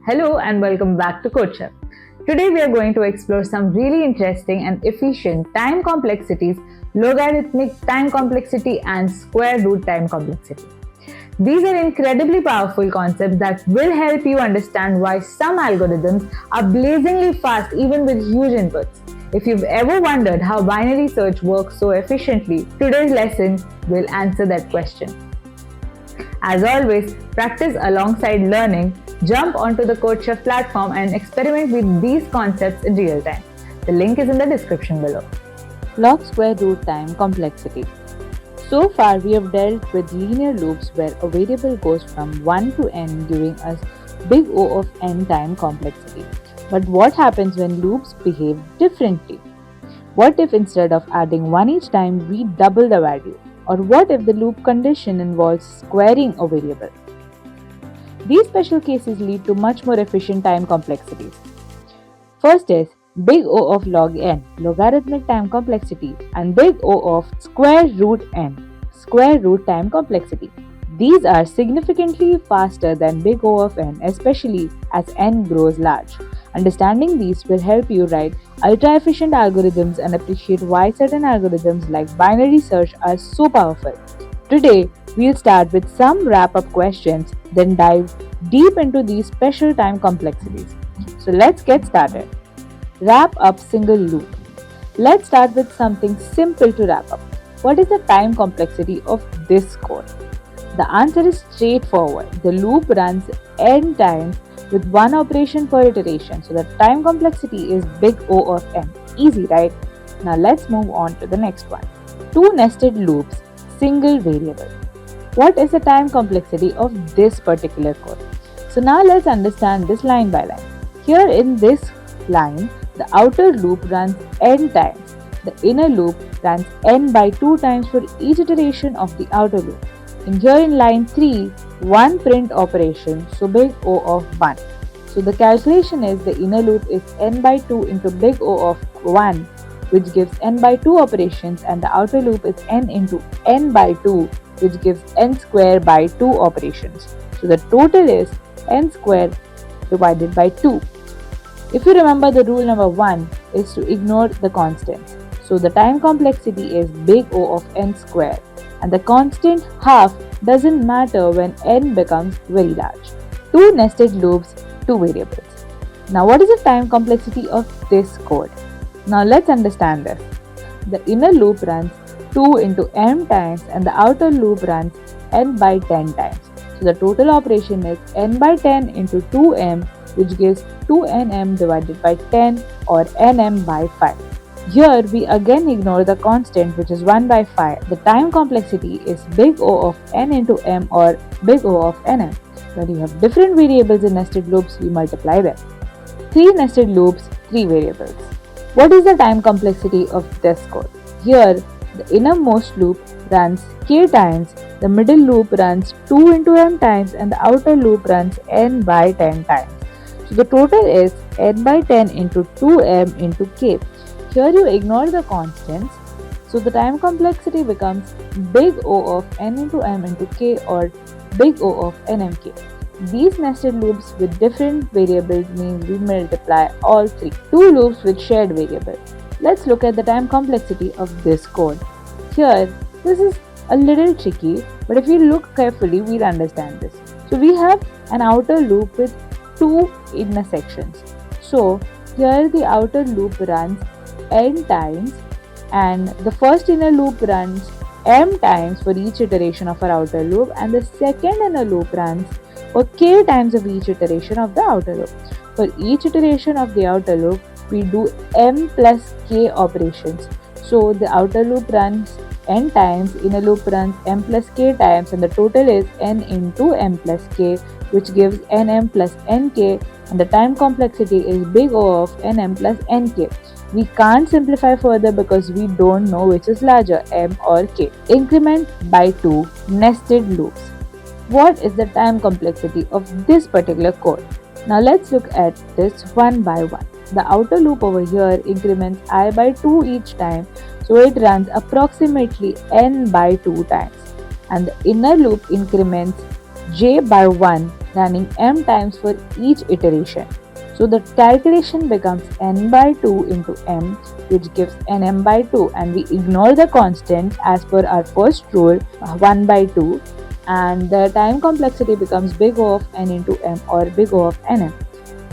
Hello and welcome back to CodeChef. Today we are going to explore some really interesting and efficient time complexities, logarithmic time complexity and square root time complexity. These are incredibly powerful concepts that will help you understand why some algorithms are blazingly fast even with huge inputs. If you've ever wondered how binary search works so efficiently, today's lesson will answer that question. As always, practice alongside learning. Jump onto the CodeChef platform and experiment with these concepts in real time. The link is in the description below. Log square root time complexity. So far, we have dealt with linear loops where a variable goes from 1 to n, giving us big O of n time complexity. But what happens when loops behave differently? What if instead of adding 1 each time, we double the value? Or what if the loop condition involves squaring a variable? These special cases lead to much more efficient time complexities. First is big O of log n, logarithmic time complexity, and big O of square root n, square root time complexity. These are significantly faster than big O of n, especially as n grows large. Understanding these will help you write ultra-efficient algorithms and appreciate why certain algorithms like binary search are so powerful. Today, we'll start with some wrap-up questions, then dive deep into these special time complexities. So let's get started. Wrap up single loop. Let's start with something simple to wrap up. What is the time complexity of this code? The answer is straightforward. The loop runs n times with one operation per iteration. So the time complexity is big O of n. Easy, right? Now let's move on to the next one. Two nested loops, single variable. What is the time complexity of this particular code? So now let's understand this line by line. Here in this line, the outer loop runs n times. The inner loop runs n by 2 times for each iteration of the outer loop. And here in line 3, one print operation, so big O of 1. So the calculation is the inner loop is n by 2 into big O of 1, which gives n by 2 operations, and the outer loop is n into n by 2, which gives n square by 2 operations. So the total is n square divided by 2. If you remember, the rule number 1 is to ignore the constants. So the time complexity is big O of n square, and the constant half doesn't matter when n becomes very large. Two nested loops, two variables. Now what is the time complexity of this code? Now let's understand this. The inner loop runs 2 into m times and the outer loop runs n by 10 times. So the total operation is n by 10 into 2m, which gives 2nm divided by 10 or nm by 5. Here we again ignore the constant, which is 1 by 5. The time complexity is big O of n into m or big O of nm. When you have different variables in nested loops, we multiply them. 3 nested loops, 3 variables. What is the time complexity of this code? Here, the innermost loop runs k times, the middle loop runs 2 into m times, and the outer loop runs n by 10 times. So the total is n by 10 into 2m into k. Here you ignore the constants, so the time complexity becomes big O of n into m into k or big O of nmk. These nested loops with different variables means we multiply all three. Two loops with shared variable. Let's look at the time complexity of this code. Here, this is a little tricky, but if you look carefully, we'll understand this. So we have an outer loop with two inner sections. So here the outer loop runs n times, and the first inner loop runs m times for each iteration of our outer loop, and the second inner loop runs for k times of each iteration of the outer loop. For each iteration of the outer loop, we do m plus k operations. So the outer loop runs n times, inner loop runs m plus k times, and the total is n into m plus k, which gives nm plus nk, and the time complexity is big O of nm plus nk. We can't simplify further because we don't know which is larger, m or k. Increment by 2 nested loops. What is the time complexity of this particular code? Now let's look at this one by one. The outer loop over here increments I by 2 each time, So it runs approximately n by 2 times, and the inner loop increments j by 1, running m times for each iteration. So the calculation becomes n by 2 into m, which gives nm by 2, and we ignore the constants as per our first rule, 1 by 2, and the time complexity becomes big O of n into m, or big O of nm.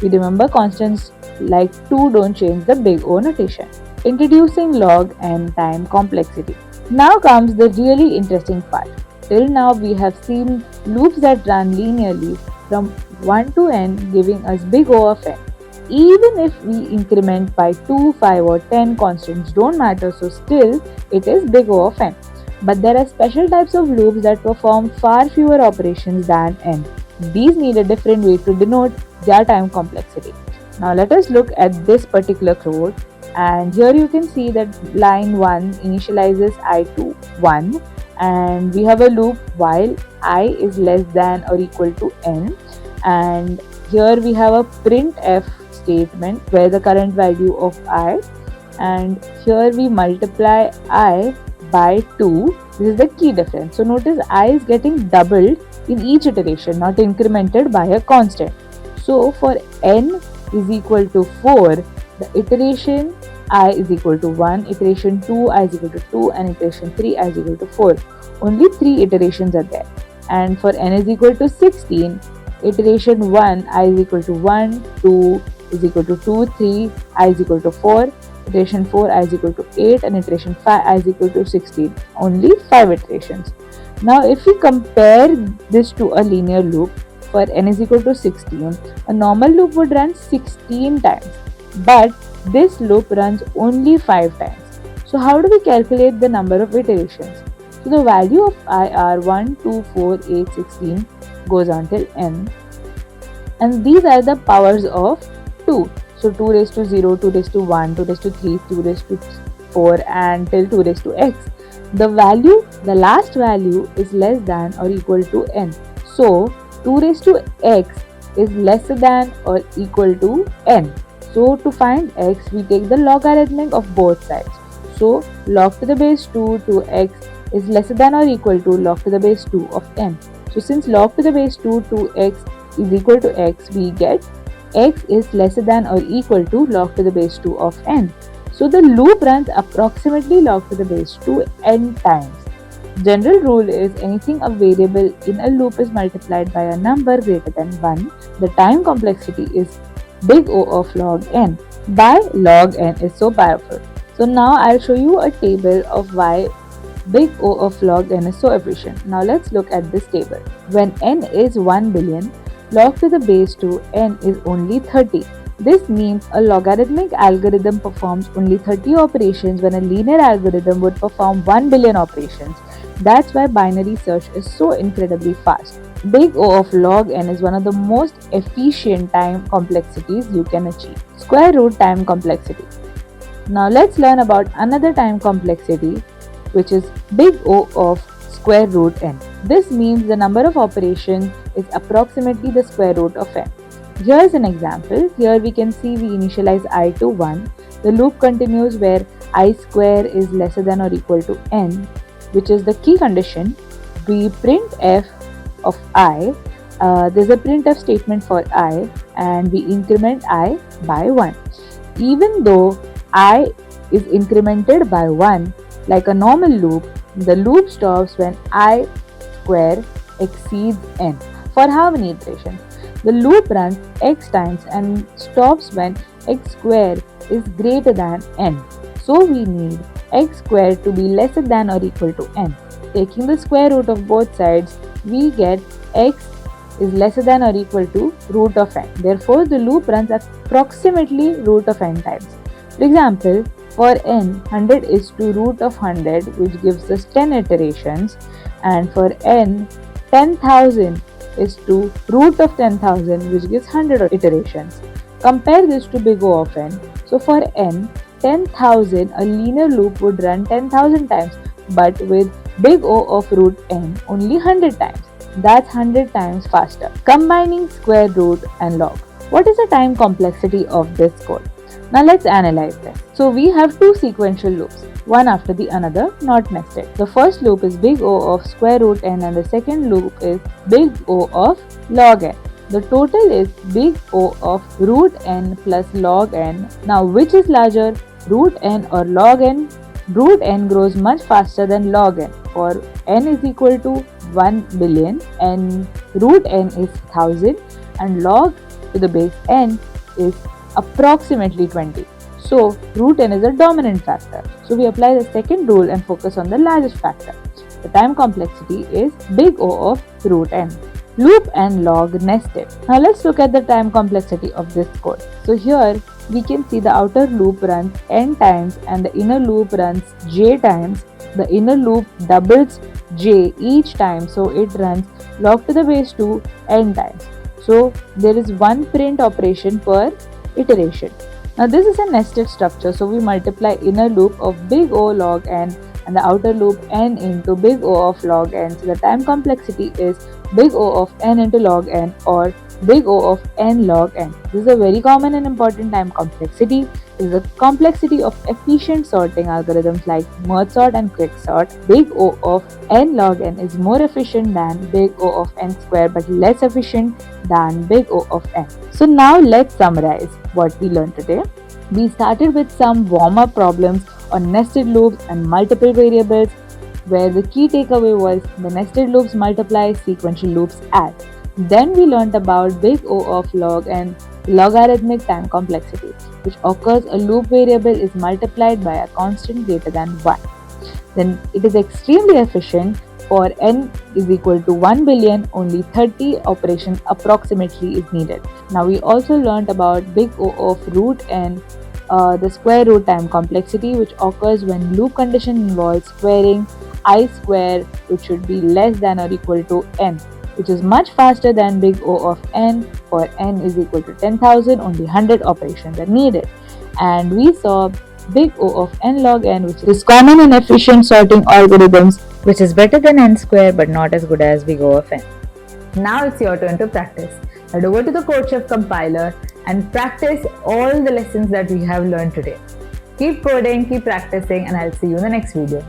We remember constants like 2 don't change the big O notation. Introducing log n time complexity. Now comes the really interesting part. Till now we have seen loops that run linearly from 1 to n, giving us big O of n. Even if we increment by 2, 5 or 10, constants don't matter, so still it is big O of n. But there are special types of loops that perform far fewer operations than n. These need a different way to denote their time complexity. Now let us look at this particular code, and here you can see that line 1 initializes I to 1, and we have a loop while I is less than or equal to n, and here we have a printf statement where the current value of I, and here we multiply I by 2. This is the key difference. So notice I is getting doubled in each iteration, not incremented by a constant. So for n is equal to 4, the iteration I is equal to 1, iteration 2 I is equal to 2, and iteration 3 I is equal to 4. Only 3 iterations are there. And for n is equal to 16, iteration 1 I is equal to 1, 2 is equal to 2, 3 I is equal to 4, iteration 4 I is equal to 8, and iteration 5 I is equal to 16. Only 5 iterations. Now if we compare this to a linear loop, for n is equal to 16, a normal loop would run 16 times, but this loop runs only 5 times. So how do we calculate the number of iterations? So the value of I are 1, 2, 4, 8, 16 goes on till n, and these are the powers of 2. So 2 raised to 0, 2 raised to 1, 2 raised to 3, 2 raised to 4, and till 2 raised to x. The last value is less than or equal to n. So 2 raised to x is lesser than or equal to n. So to find x, we take the logarithmic of both sides. So log to the base 2 to x is lesser than or equal to log to the base 2 of n. So since log to the base 2 to x is equal to x, we get x is lesser than or equal to log to the base 2 of n. So the loop runs approximately log to the base 2 n times. General rule is anything a variable in a loop is multiplied by a number greater than 1, the time complexity is big O of log n. By log n is so powerful. So now I'll show you a table of why big O of log n is so efficient. Now let's look at this table. When n is 1 billion, log to the base 2 n is only 30. This means a logarithmic algorithm performs only 30 operations when a linear algorithm would perform 1 billion operations. That's why binary search is so incredibly fast. Big O of log n is one of the most efficient time complexities you can achieve. Square root time complexity. Now let's learn about another time complexity, which is big O of square root n. This means the number of operations is approximately the square root of n. Here's an example. Here we can see we initialize I to 1. The loop continues where I square is lesser than or equal to n, which is the key condition. We print f of I. There's a printf statement for I, and we increment I by 1. Even though I is incremented by 1, like a normal loop, the loop stops when I square exceeds n. For how many iterations? The loop runs x times and stops when x square is greater than n. So we need x square to be lesser than or equal to n. Taking the square root of both sides, we get x is lesser than or equal to root of n. Therefore, the loop runs approximately root of n times. For example, for n, 100 is to root of 100, which gives us 10 iterations, and for n, 10,000 is to root of 10,000, which gives 100 iterations. Compare this to big O of n. So for n, 10,000, a linear loop would run 10,000 times, but with big O of root n, only 100 times. That's 100 times faster. Combining square root and log. What is the time complexity of this code? Now let's analyze this. So we have two sequential loops, one after the another, not nested. The first loop is big O of square root n and the second loop is big O of log n. The total is big O of root n plus log n. Now which is larger, root n or log n? Root n grows much faster than log n, for n is equal to 1 billion and root n is 1000 and log to the base n is approximately 20. So root n is a dominant factor. So we apply the second rule and focus on the largest factor. The time complexity is big O of root n. Loop and log nested. Now let's look at the time complexity of this code. So here we can see the outer loop runs n times and the inner loop runs j times. The inner loop doubles j each time, so it runs log to the base 2 n times. So there is one print operation per iteration. Now this is a nested structure, so we multiply inner loop of big O log n and the outer loop n into big O of log n. So the time complexity is big O of n into log n or big O of n log n. This is a very common and important time complexity. It is the complexity of efficient sorting algorithms like merge sort and quick sort. Big O of n log n is more efficient than big O of n square but less efficient than big O of n. So now let's summarize what we learned today. We started with some warm-up problems on nested loops and multiple variables, where the key takeaway was the nested loops multiply, sequential loops add. Then we learned about big O of log and logarithmic time complexity, which occurs a loop variable is multiplied by a constant greater than 1. Then it is extremely efficient. For n is equal to 1 billion, only 30 operations approximately is needed. Now we also learned about big O of root n, the square root time complexity, which occurs when loop condition involves squaring I square, which should be less than or equal to n, which is much faster than big O of n. For n is equal to 10,000, only 100 operations are needed. And we saw big O of n log n, which is common in efficient sorting algorithms, which is better than n square but not as good as big O of n. Now it's your turn to practice. Head over to the CodeChef compiler and practice all the lessons that we have learned today. Keep coding, keep practicing, and I'll see you in the next video.